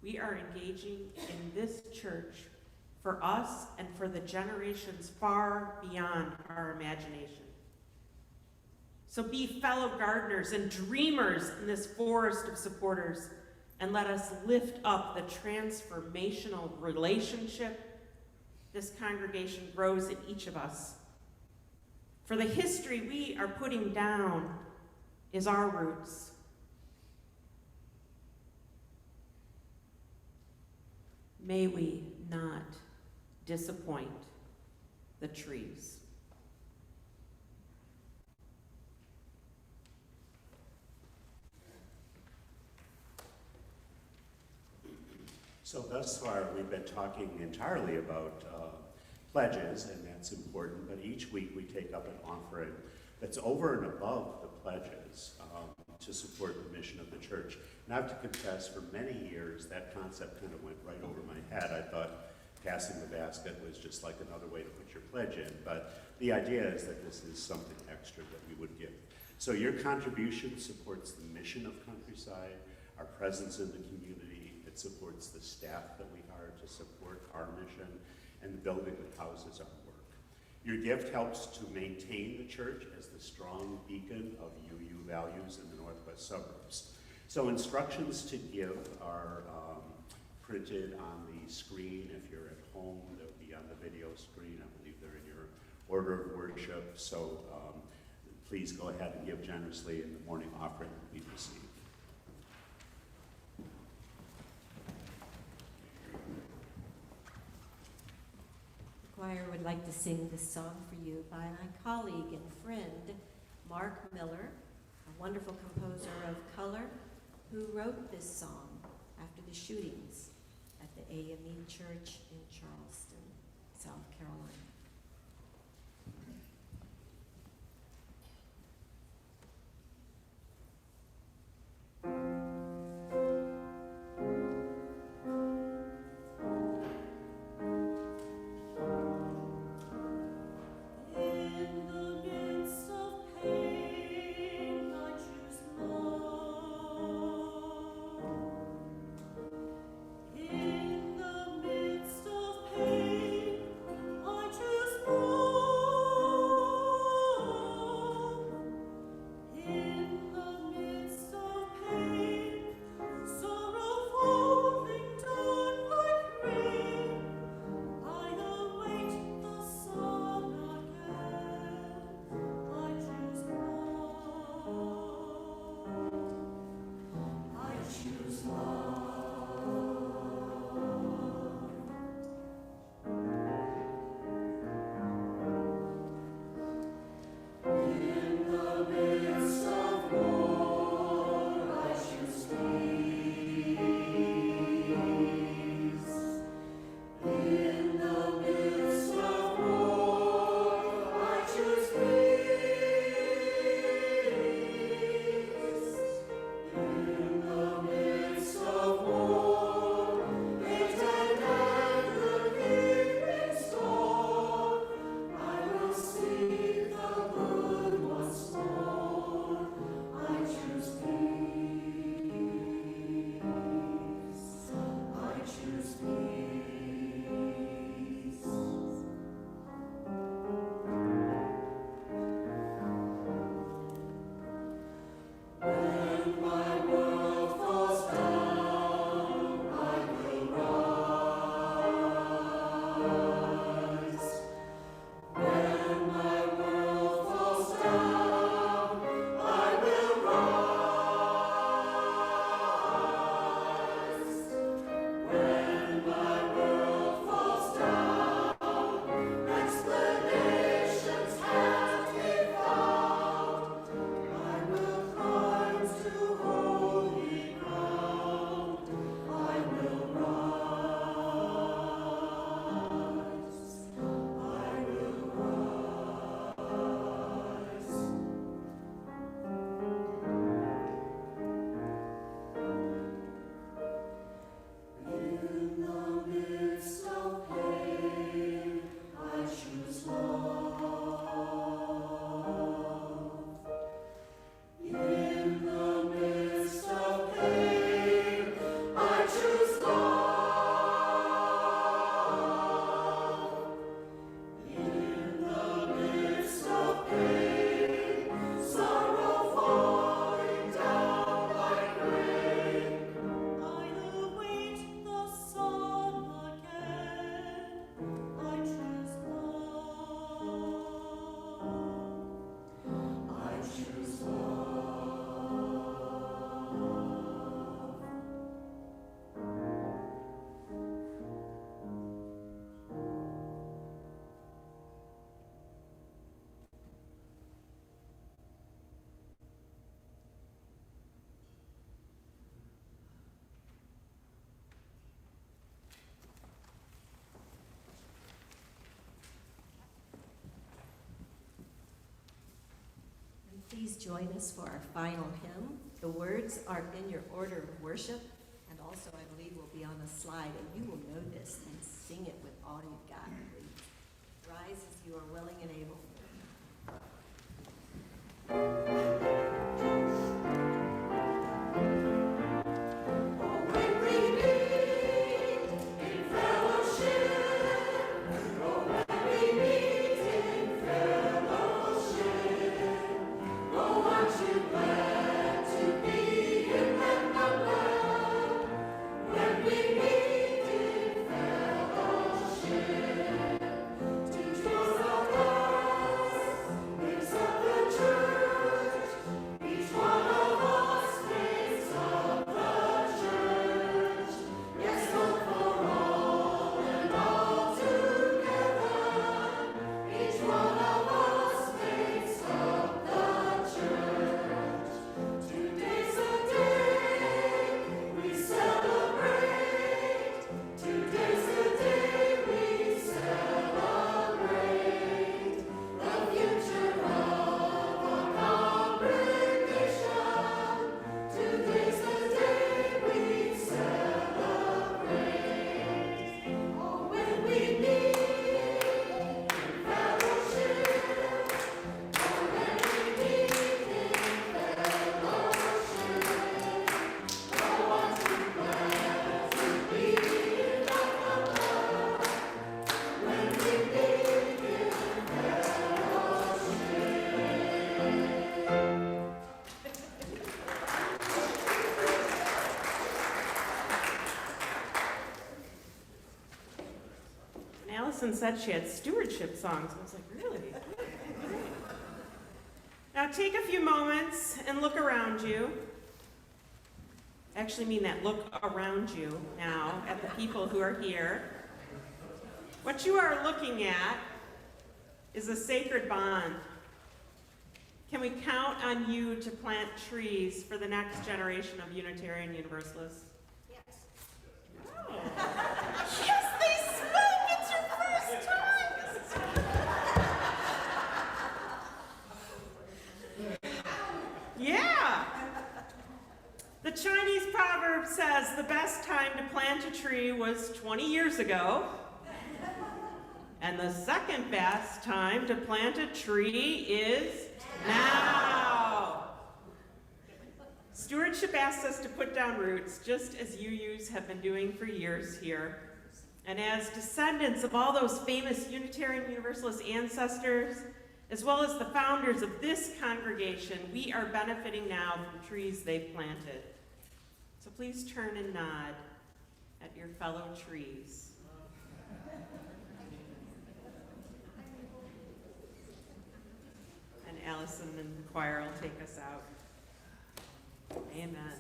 we are engaging in this church for us and for the generations far beyond our imagination. So be fellow gardeners and dreamers in this forest of supporters, and let us lift up the transformational relationship this congregation grows in each of us. For the history we are putting down is our roots. May we not disappoint the trees. So thus far, we've been talking entirely about pledges, and that's important, but each week we take up an offering that's over and above the pledges to support the mission of the church. And I have to confess, for many years, that concept kind of went right over my head. I thought passing the basket was just like another way to put your pledge in, but the idea is that this is something extra that we would give. So your contribution supports the mission of Countryside, our presence in the community. It supports the staff that we hire to support our mission, and the building that houses our work. Your gift helps to maintain the church as the strong beacon of UU values in the northwest suburbs. So instructions to give are printed on the screen. If you're at home, they'll be on the video screen. I believe they're in your order of worship. So please go ahead and give generously in the morning offering that we receive. The choir would like to sing this song for you by my colleague and friend, Mark Miller, a wonderful composer of color, who wrote this song after the shootings at the AME Church in Charleston, South Carolina. please join us for our final hymn. The words are in your order of worship, and also I believe will be on a slide, and you will know this and sing it with all you've got, please. Rise as you are willing and able. Allison said she had stewardship songs. I was like, really? Now take a few moments and look around you. I actually mean that look around you now at the people who are here. What you are looking at is a sacred bond. Can we count on you to plant trees for the next generation of Unitarian Universalists? Yes. Oh. Yes, they spoke! It's your first time! Yeah! The Chinese proverb says the best time to plant a tree was 20 years ago. And the second best time to plant a tree is now. Stewardship asks us to put down roots, just as UUs have been doing for years here. And as descendants of all those famous Unitarian Universalist ancestors, as well as the founders of this congregation, we are benefiting now from trees they've planted. So please turn and nod at your fellow trees. And Allison and the choir will take us out. Amen.